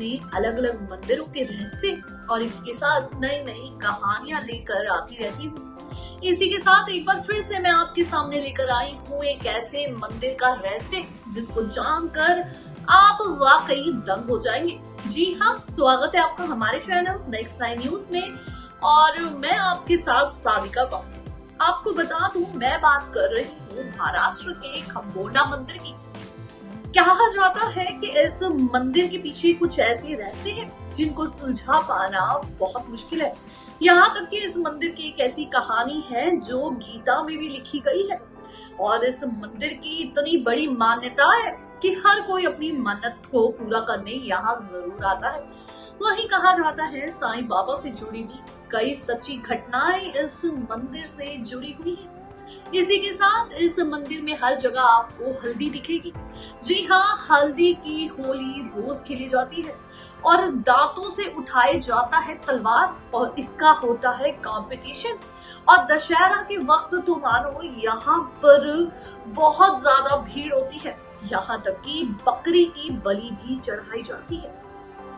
सामने अलग अलग मंदिरों के रहस्य और इसके साथ नई नई कहानियां लेकर आती रहती हूँ। इसी के साथ एक बार फिर से मैं आपके सामने लेकर आई हूँ एक ऐसे मंदिर का रहस्य जिसको जानकर आप वाकई दंग हो जाएंगे। जी हाँ, स्वागत है आपका हमारे चैनल नेक्स्ट 9 न्यूज में और मैं आपके साथ साविका का। आपको बता दूं, मैं बात कर रही हूँ महाराष्ट्र के खंबोडा मंदिर की। कहा जाता है कि इस मंदिर के पीछे कुछ ऐसे रहस्य हैं जिनको सुलझा पाना बहुत मुश्किल है। यहाँ तक कि इस मंदिर की एक ऐसी कहानी है जो गीता में भी लिखी गई है और इस मंदिर की इतनी बड़ी मान्यता है कि हर कोई अपनी मन्नत को पूरा करने यहाँ जरूर आता है। वहीं कहा जाता है साईं बाबा से जुड़ी भी कई सच्ची घटनाएं इस मंदिर से जुड़ी हुई हैं। इसी के साथ इस मंदिर में हर जगह आपको हल्दी दिखेगी। जी हाँ, हल्दी की होली रोज खेली जाती है और दांतों से उठाए जाता है तलवार और इसका होता है कंपटीशन। और दशहरा के वक्त तो मानो यहाँ पर बहुत ज्यादा भीड़ होती है, यहाँ तक कि बकरी की बलि भी चढ़ाई जाती है।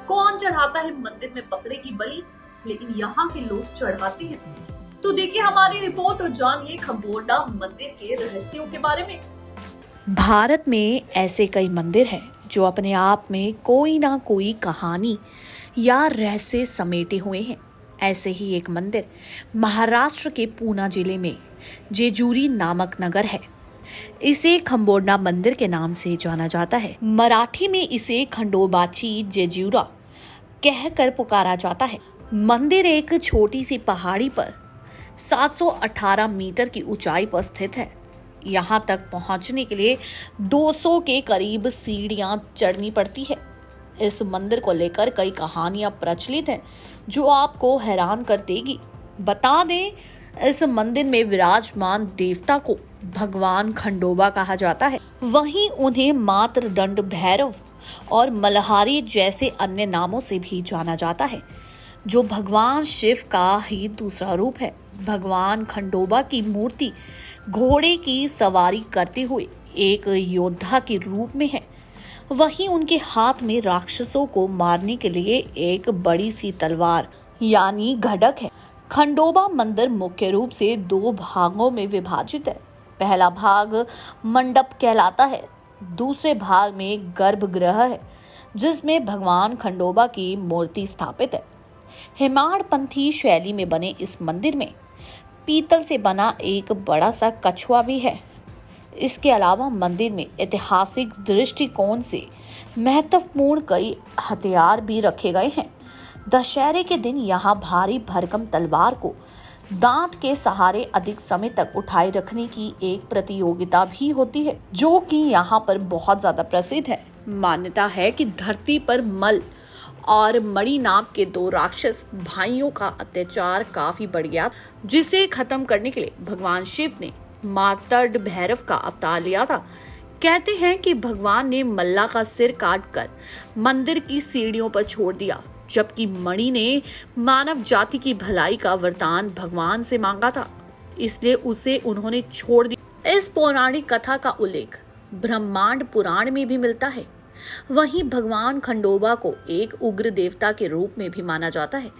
कौन चढ़ाता है मंदिर में बकरे की बलि, लेकिन यहाँ के लोग चढ़ाते हैं। तो देखिए हमारी रिपोर्ट और जानिए खंबोडा मंदिर के रहस्यों के बारे में। भारत में ऐसे कई मंदिर हैं जो अपने आप में कोई ना कोई कहानी या रहस्य समेटे हुए हैं। ऐसे ही एक मंदिर महाराष्ट्र के पूना जिले में जेजुरी नामक नगर है। इसे खंबोडा मंदिर के नाम से जाना जाता है। मराठी में इसे खंडोबाची जेजुरा कहकर पुकारा जाता है। मंदिर एक छोटी सी पहाड़ी पर 718 मीटर की ऊंचाई पर स्थित है। यहाँ तक पहुँचने के लिए 200 के करीब सीढ़ियाँ चढ़नी पड़ती है। इस मंदिर को लेकर कई कहानियां प्रचलित हैं जो आपको हैरान कर देगी। बता दें, इस मंदिर में विराजमान देवता को भगवान खंडोबा कहा जाता है। वहीं उन्हें मातृदंड भैरव और मल्हारी जैसे अन्य नामों से भी जाना जाता है, जो भगवान शिव का ही दूसरा रूप है। भगवान खंडोबा की मूर्ति घोड़े की सवारी करते हुए एक योद्धा के रूप में है। वहीं उनके हाथ में राक्षसों को मारने के लिए एक बड़ी सी तलवार यानी घड़क है। खंडोबा मंदिर मुख्य रूप से 2 भागों में विभाजित है। पहला भाग मंडप कहलाता है, दूसरे भाग में गर्भगृह है जिसमें भगवान खंडोबा की मूर्ति स्थापित है। हेमाड़पंथी शैली में बने इस मंदिर में पीतल से बना एक बड़ा सा कछुआ भी है। इसके अलावा मंदिर में ऐतिहासिक दृष्टिकोण से महत्वपूर्ण कई हथियार भी रखे गए हैं। दशहरे के दिन यहाँ भारी भरकम तलवार को दांत के सहारे अधिक समय तक उठाए रखने की एक प्रतियोगिता भी होती है, जो कि यहाँ पर बहुत ज्यादा प्रसिद्ध है। मान्यता है कि धरती पर मल और मणि नाम के 2 राक्षस भाइयों का अत्याचार काफी बढ़ गया, जिसे खत्म करने के लिए भगवान शिव ने मातृ भैरव का अवतार लिया था। कहते हैं कि भगवान ने मल्ला का सिर काटकर मंदिर की सीढ़ियों पर छोड़ दिया, जबकि मणि ने मानव जाति की भलाई का वरदान भगवान से मांगा था, इसलिए उसे उन्होंने छोड़ दिया। इस पौराणिक कथा का उल्लेख ब्रह्मांड पुराण में भी मिलता है। वहीं भगवान खंडोबा को एक उग्र देवता के रूप में भी माना जाता है,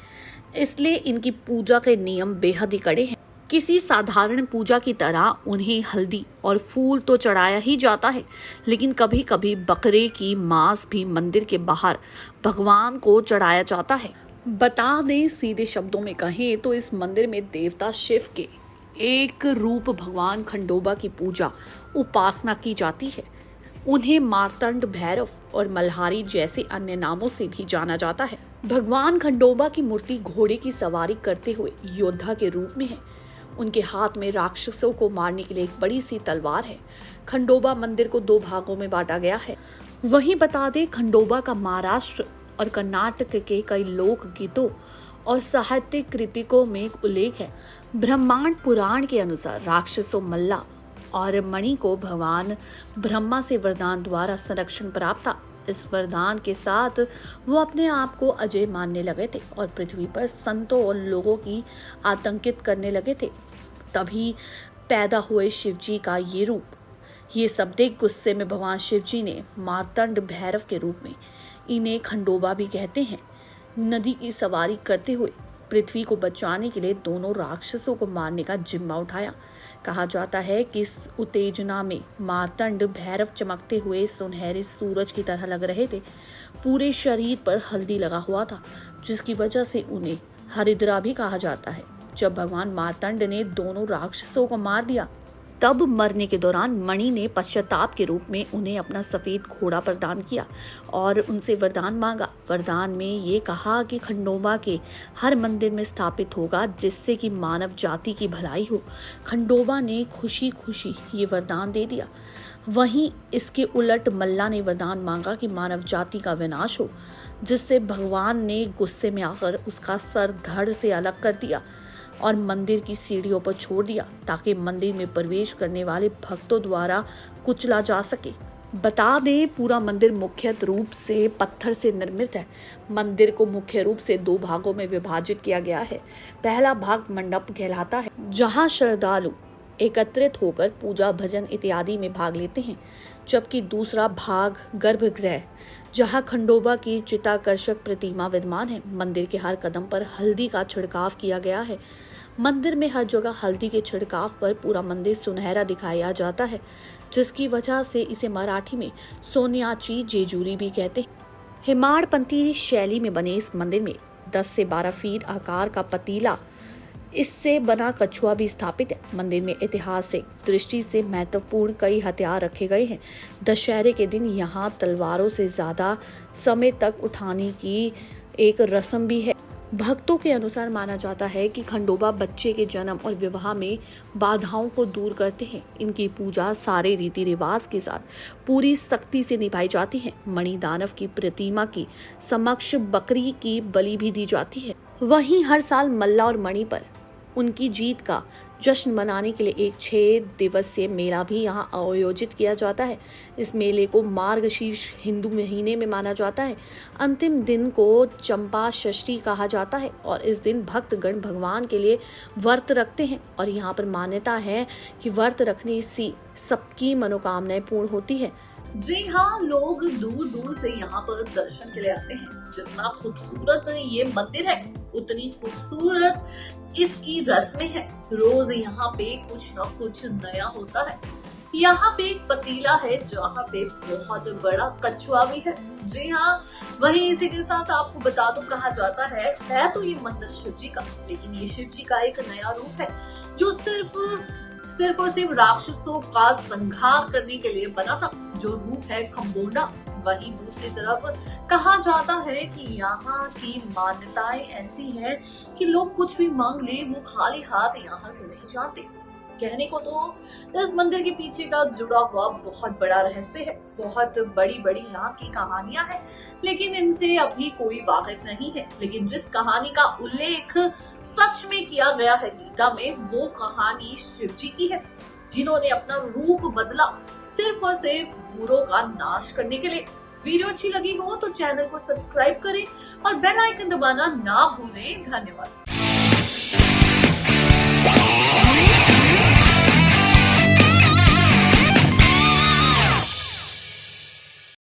इसलिए इनकी पूजा के नियम बेहद ही कड़े हैं। किसी साधारण पूजा की तरह उन्हें हल्दी और फूल तो चढ़ाया ही जाता है, लेकिन कभी कभी बकरे की मांस भी मंदिर के बाहर भगवान को चढ़ाया जाता है। बता दें, सीधे शब्दों में कहें तो इस मंदिर में देवता शिव के एक रूप भगवान खंडोबा की पूजा उपासना की जाती है। उन्हें मार्तंड भैरव और मल्हारी जैसे अन्य नामों से भी जाना जाता है। भगवान खंडोबा की मूर्ति घोड़े की सवारी करते हुए योद्धा के रूप में है। उनके हाथ में राक्षसों को मारने के लिए एक बड़ी सी तलवार है। खंडोबा मंदिर को 2 भागों में बांटा गया है। वहीं बता दें, खंडोबा का महाराष्ट्र और कर्नाटक के कई लोक गीतों और साहित्यिक कृतिकों में उल्लेख है। ब्रह्मांड पुराण के अनुसार राक्षसों मल्ला और मणि को भगवान ब्रह्मा से वरदान द्वारा संरक्षण प्राप्त था। इस वरदान के साथ वो अपने आप को अजय मानने लगे थे और पृथ्वी पर संतों और लोगों की आतंकित करने लगे थे। तभी पैदा हुए शिव जी का ये रूप। ये सब देख गुस्से में भगवान शिव जी ने मार्तंड भैरव के रूप में इन्हें खंडोबा भी कहते हैं। नदी की सवारी करते हुए पृथ्वी को बचाने के लिए दोनों राक्षसों को मारने का जिम्मा उठाया। कहा जाता है कि इस उत्तेजना में मार्तंड भैरव चमकते हुए सुनहरे सूरज की तरह लग रहे थे। पूरे शरीर पर हल्दी लगा हुआ था, जिसकी वजह से उन्हें हरिद्रा भी कहा जाता है। जब भगवान मार्तंड ने दोनों राक्षसों को मार दिया, तब मरने के दौरान मणि ने पश्चाताप के रूप में उन्हें अपना सफेद घोड़ा प्रदान किया और उनसे वरदान मांगा। वरदान में ये कहा कि खंडोबा के हर मंदिर में स्थापित होगा, जिससे कि मानव जाति की भलाई हो। खंडोबा ने खुशी खुशी ये वरदान दे दिया। वहीं इसके उलट मल्ला ने वरदान मांगा कि मानव जाति का विनाश हो, जिससे भगवान ने गुस्से में आकर उसका सर धड़ से अलग कर दिया और मंदिर की सीढ़ियों पर छोड़ दिया, ताकि मंदिर में प्रवेश करने वाले भक्तों द्वारा कुचला जा सके। बता दें, पूरा मंदिर मुख्य रूप से पत्थर से निर्मित है। मंदिर को मुख्य रूप से 2 भागों में विभाजित किया गया है। पहला भाग मंडप कहलाता है, जहां श्रद्धालु एकत्रित होकर पूजा, भजन इत्यादि में भाग लेते हैं, जबकि दूसरा भाग गर्भगृह, जहां खंडोबा की चित्ताकर्षक प्रतिमा विद्यमान है। मंदिर के हर कदम पर हल्दी का छिड़काव किया गया है। मंदिर में हर जगह हल्दी के छिड़काव पर पूरा मंदिर सुनहरा दिखाया जाता है, जिसकी वजह से इसे मराठी में सोन्याची जेजुरी भी कहते हैं। हेमाडपंथी शैली में बने इस मंदिर में 10 से 12 फीट आकार का पतीला, इससे बना कछुआ भी स्थापित है। मंदिर में ऐतिहासिक दृष्टि से महत्वपूर्ण कई हथियार रखे गए हैं। दशहरे के दिन यहाँ तलवारों से ज्यादा समय तक उठाने की एक रस्म भी है। भक्तों के अनुसार माना जाता है कि खंडोबा बच्चे के जन्म और विवाह में बाधाओं को दूर करते हैं। इनकी पूजा सारे रीति रिवाज के साथ पूरी सख्ती से निभाई जाती है। मणि दानव की प्रतिमा की समक्ष बकरी की बलि भी दी जाती है। वहीं हर साल मल्ला और मणि पर उनकी जीत का जश्न मनाने के लिए एक 6 दिवसीय मेला भी यहाँ आयोजित किया जाता है। इस मेले को मार्गशीर्ष हिंदू महीने में माना जाता है। अंतिम दिन को चंपा षष्ठी कहा जाता है और इस दिन भक्तगण भगवान के लिए व्रत रखते हैं और यहाँ पर मान्यता है कि व्रत रखने से सबकी मनोकामनाएं पूर्ण होती है। जी हाँ, लोग दूर दूर से यहाँ पर दर्शन के लिए आते हैं। जितना खूबसूरत ये मंदिर है, उतनी खूबसूरत इसकी रस्में हैं। रोज यहाँ पे कुछ न कुछ नया होता है। यहाँ पे एक पतीला है, जहाँ पे बहुत बड़ा कछुआ भी है। जी हाँ, वहीं इसी के साथ आपको बता दूं, कहा जाता है तो ये मंदिर शिव जी का, लेकिन ये शिव जी का एक नया रूप है, जो सिर्फ और सिर्फ राक्षसों का संहार करने के लिए बना था, जो रूप है खम्बोंडा। वहीं दूसरी तरफ कहा जाता है कि यहाँ की मान्यताएं ऐसी हैं कि लोग कुछ भी मांग ले, वो खाली हाथ यहाँ से नहीं जाते। कहने को तो इस मंदिर के पीछे का जुड़ा हुआ बहुत बड़ा रहस्य है, बहुत बड़ी बड़ी यहाँ की कहानियां हैं, लेकिन इनसे अभी कोई वाकिफ नहीं है। लेकिन जिस कहानी का उल्लेख सच में किया गया है गीता में, वो कहानी शिव जी की है, जिन्होंने अपना रूप बदला सिर्फ और सिर्फ बुरों का नाश करने के लिए। वीडियो अच्छी लगी हो तो चैनल को सब्सक्राइब करें और बेल आइकन दबाना ना भूलें। धन्यवाद।